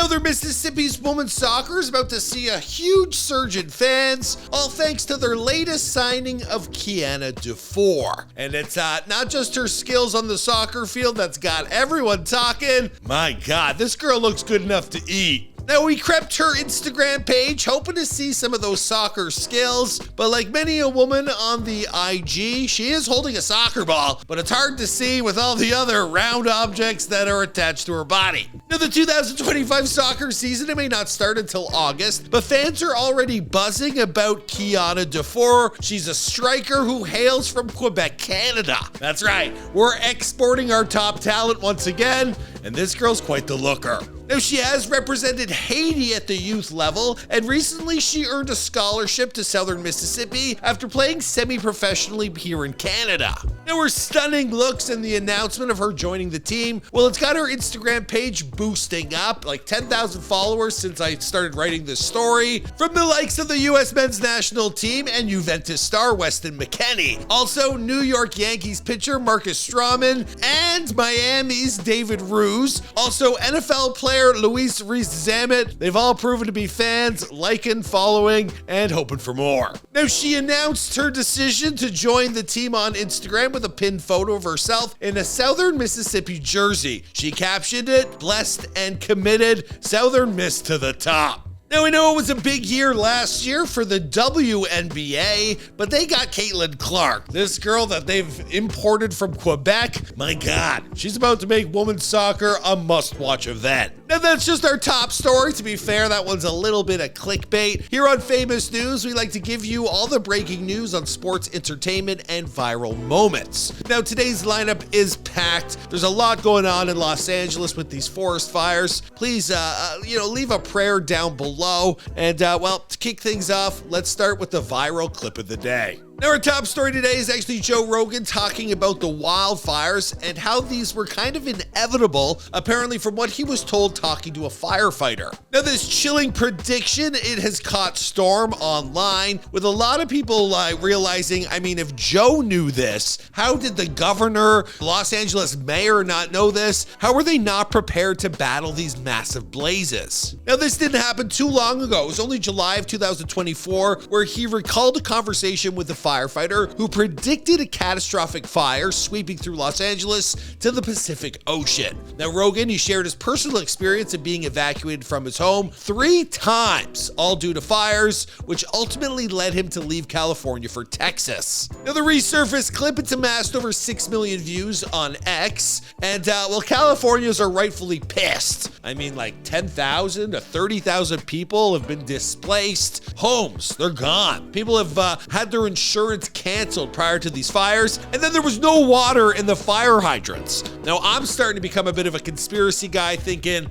Southern Mississippi's women's soccer is about to see a huge surge in fans, all thanks to their latest signing of Kiana Dufour. And it's not just her skills on the soccer field that's got everyone talking. My God, this girl looks good enough to eat. Now, we crept her Instagram page hoping to see some of those soccer skills, but like many a woman on the IG, she is holding a soccer ball, but it's hard to see with all the other round objects that are attached to her body. Now, the 2025 soccer season, it may not start until August, but fans are already buzzing about Kiana Dufour. She's a striker who hails from Quebec, Canada. That's right, we're exporting our top talent once again, and this girl's quite the looker. Now, she has represented Haiti at the youth level, and recently she earned a scholarship to Southern Mississippi after playing semi-professionally here in Canada. Now, her stunning looks and the announcement of her joining the team, well, it's got her Instagram page boosting up, like 10,000 followers since I started writing this story, from the likes of the U.S. men's national team and Juventus star Weston McKennie. Also, New York Yankees pitcher Marcus Stroman and Miami's David Ruse. Also, NFL player Luis Rees-Zammit. They've all proven to be fans, liking, following, and hoping for more. Now, she announced her decision to join the team on Instagram with a pinned photo of herself in a Southern Mississippi jersey. She captioned it, "Blessed and committed, Southern Miss to the top." Now, we know it was a big year last year for the WNBA, but they got Caitlin Clark, this girl that they've imported from Quebec. My God, she's about to make women's soccer a must-watch event. Now, that's just our top story. To be fair, that one's a little bit of clickbait. Here on Famous News, we like to give you all the breaking news on sports, entertainment, and viral moments. Now, today's lineup is packed. There's a lot going on in Los Angeles with these forest fires. Please, leave a prayer down below. And, well, to kick things off, let's start with the viral clip of the day. Now, our top story today is actually Joe Rogan talking about the wildfires and how these were kind of inevitable, apparently from what he was told talking to a firefighter. Now, this chilling prediction, it has caught storm online, with a lot of people realizing, I mean, if Joe knew this, how did the governor, Los Angeles mayor not know this? How were they not prepared to battle these massive blazes? Now, this didn't happen too long ago. It was only July of 2024, where he recalled a conversation with the firefighter who predicted a catastrophic fire sweeping through Los Angeles to the Pacific Ocean. Now, Rogan, he shared his personal experience of being evacuated from his home 3 times, all due to fires, which ultimately led him to leave California for Texas. Now, the resurfaced clip, it's amassed over 6 million views on X, and Californians are rightfully pissed. I mean, like 10,000 to 30,000 people have been displaced. Homes, they're gone. People have had their insurance canceled prior to these fires, and then there was no water in the fire hydrants. Now, I'm starting to become a bit of a conspiracy guy, thinking,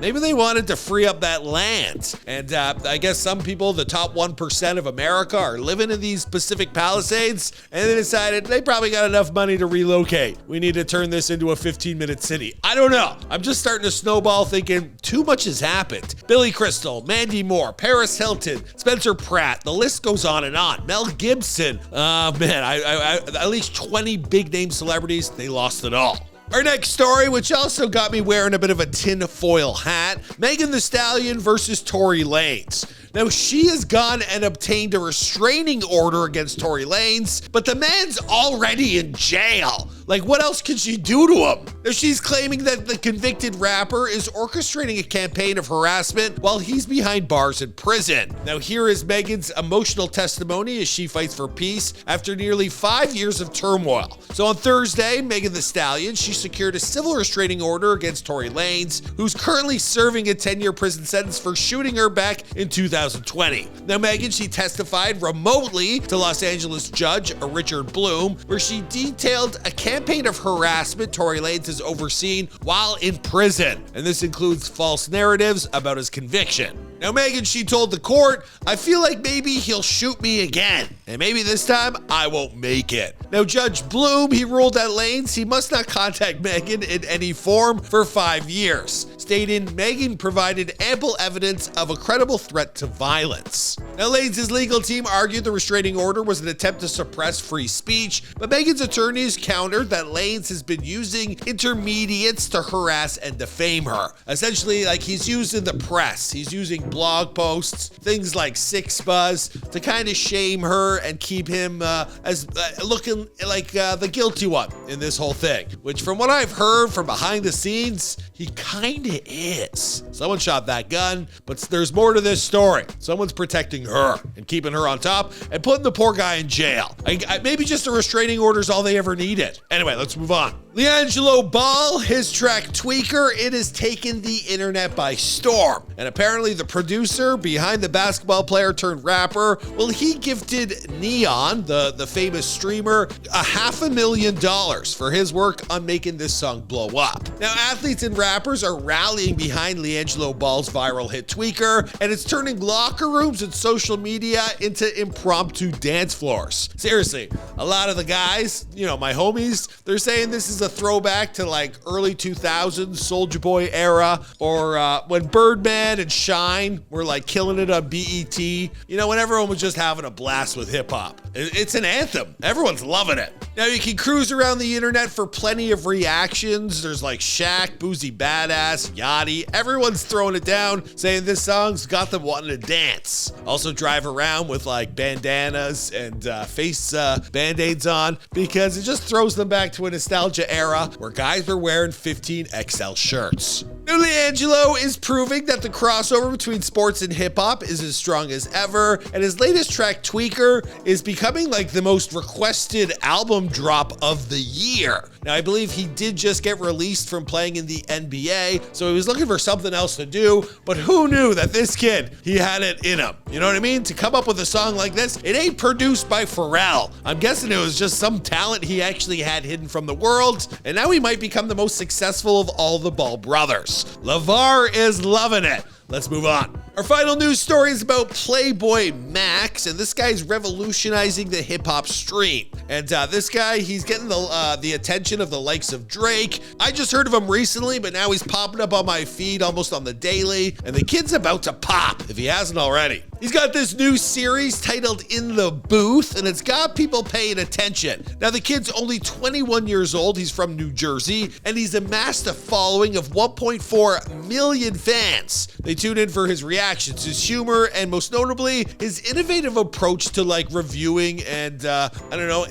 maybe they wanted to free up that land. And I guess some people, the top 1% of America, are living in these Pacific Palisades, and they decided they probably got enough money to relocate. We need to turn this into a 15-minute city. I don't know. I'm just starting to snowball, thinking too much has happened. Billy Crystal, Mandy Moore, Paris Hilton, Spencer Pratt, the list goes on and on. Mel Gibson. I at least 20 big name celebrities, they lost it all. Our next story, which also got me wearing a bit of a tinfoil hat, Megan Thee Stallion versus Tory Lanez. Now, she has gone and obtained a restraining order against Tory Lanez, but the man's already in jail. Like, what else could she do to him? Now, she's claiming that the convicted rapper is orchestrating a campaign of harassment while he's behind bars in prison. Now, here is Megan's emotional testimony as she fights for peace after nearly 5 years of turmoil. So on Thursday, Megan Thee Stallion, she secured a civil restraining order against Tory Lanez, who's currently serving a 10-year prison sentence for shooting her back in 2020. Now, Megan, she testified remotely to Los Angeles judge Richard Bloom, where she detailed a campaign of harassment Tory Lanez has overseen while in prison, and this includes false narratives about his conviction. Now, Megan, she told the court, "I feel like maybe he'll shoot me again, and maybe this time I won't make it." Now, Judge Bloom, he ruled that Lanez, he must not contact Megan in any form for 5 years, stating Megan provided ample evidence of a credible threat to violence. Now, Lanez's legal team argued the restraining order was an attempt to suppress free speech, but Megan's attorneys countered that Lanez has been using intermediates to harass and defame her. Essentially, like, he's using the press, he's using blog posts, things like Six Buzz, to kind of shame her and keep him as looking like the guilty one in this whole thing, which from what I've heard from behind the scenes, he kind of is. Someone shot that gun, but there's more to this story. Someone's protecting her and keeping her on top and putting the poor guy in jail. Maybe just a restraining order is all they ever needed. Anyway, let's move on. LiAngelo Ball, his track Tweaker, it has taken the internet by storm. And apparently the producer behind the basketball player turned rapper, well, he gifted Neon, the famous streamer, $500,000 for his work on making this song blow up. Now, athletes and rappers are rallying behind LiAngelo Ball's viral hit Tweaker, and it's turning locker rooms and social media into impromptu dance floors. Seriously, a lot of the guys, you know, my homies, they're saying this is a throwback to like early 2000s Soulja Boy era, or when Birdman and Shine were like killing it on BET, you know, when everyone was just having a blast with hip hop. It's an anthem. Everyone's loving it. Now, you can cruise around the internet for plenty of reactions. There's like Shaq, Boozy Badass, Yachty. Everyone's throwing it down, saying this song's got them wanting to dance. Also drive around with like bandanas and face band-aids on, because it just throws them back to a nostalgia era where guys were wearing 15XL shirts. Now, LiAngelo is proving that the crossover between sports and hip-hop is as strong as ever, and his latest track, Tweaker, is becoming like the most requested album drop of the year. Now, I believe he did just get released from playing in the NBA, so he was looking for something else to do, but who knew that this kid, he had it in him? You know what I mean? To come up with a song like this, it ain't produced by Pharrell. I'm guessing it was just some talent he actually had hidden from the world, and now he might become the most successful of all the Ball brothers. LeVar is loving it. Let's move on. Our final news story is about Playboy Max, and this guy's revolutionizing the hip-hop stream. And this guy, he's getting the attention of the likes of Drake. I just heard of him recently, but now he's popping up on my feed almost on the daily, and the kid's about to pop, if he hasn't already. He's got this new series titled In the Booth, and it's got people paying attention. Now, the kid's only 21 years old, he's from New Jersey, and he's amassed a following of 1.4 million fans. They tune in for his reactions, his humor, and most notably, his innovative approach to like reviewing and,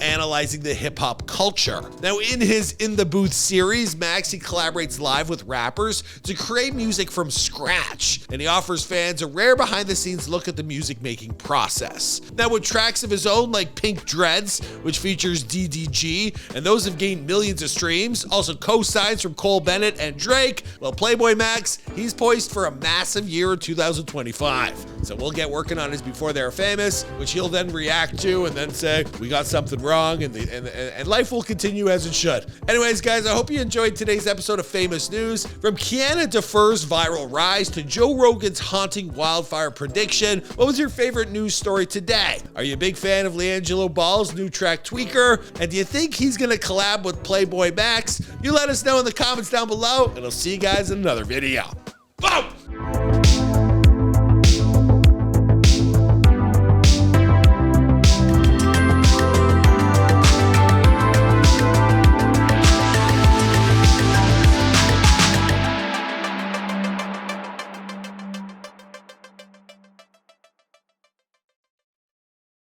analyzing the hip hop culture. Now, in his In the Booth series, Max, he collaborates live with rappers to create music from scratch, and he offers fans a rare behind the scenes look at the music making process. Now, with tracks of his own like Pink Dreads, which features DDG, and those have gained millions of streams, also co-signs from Cole Bennett and Drake, well, Playboy Max, he's poised for a massive year in 2025. So we'll get working on his Before They're Famous, which he'll then react to and then say, we got something wrong, and life will continue as it should. Anyways, guys, I hope you enjoyed today's episode of Famous News. From Kiana Dufour's viral rise to Joe Rogan's haunting wildfire prediction, what was your favorite news story today? Are you a big fan of LiAngelo Ball's new track Tweaker? And do you think he's going to collab with Playboy Max? You let us know in the comments down below, and I'll see you guys in another video. Boom!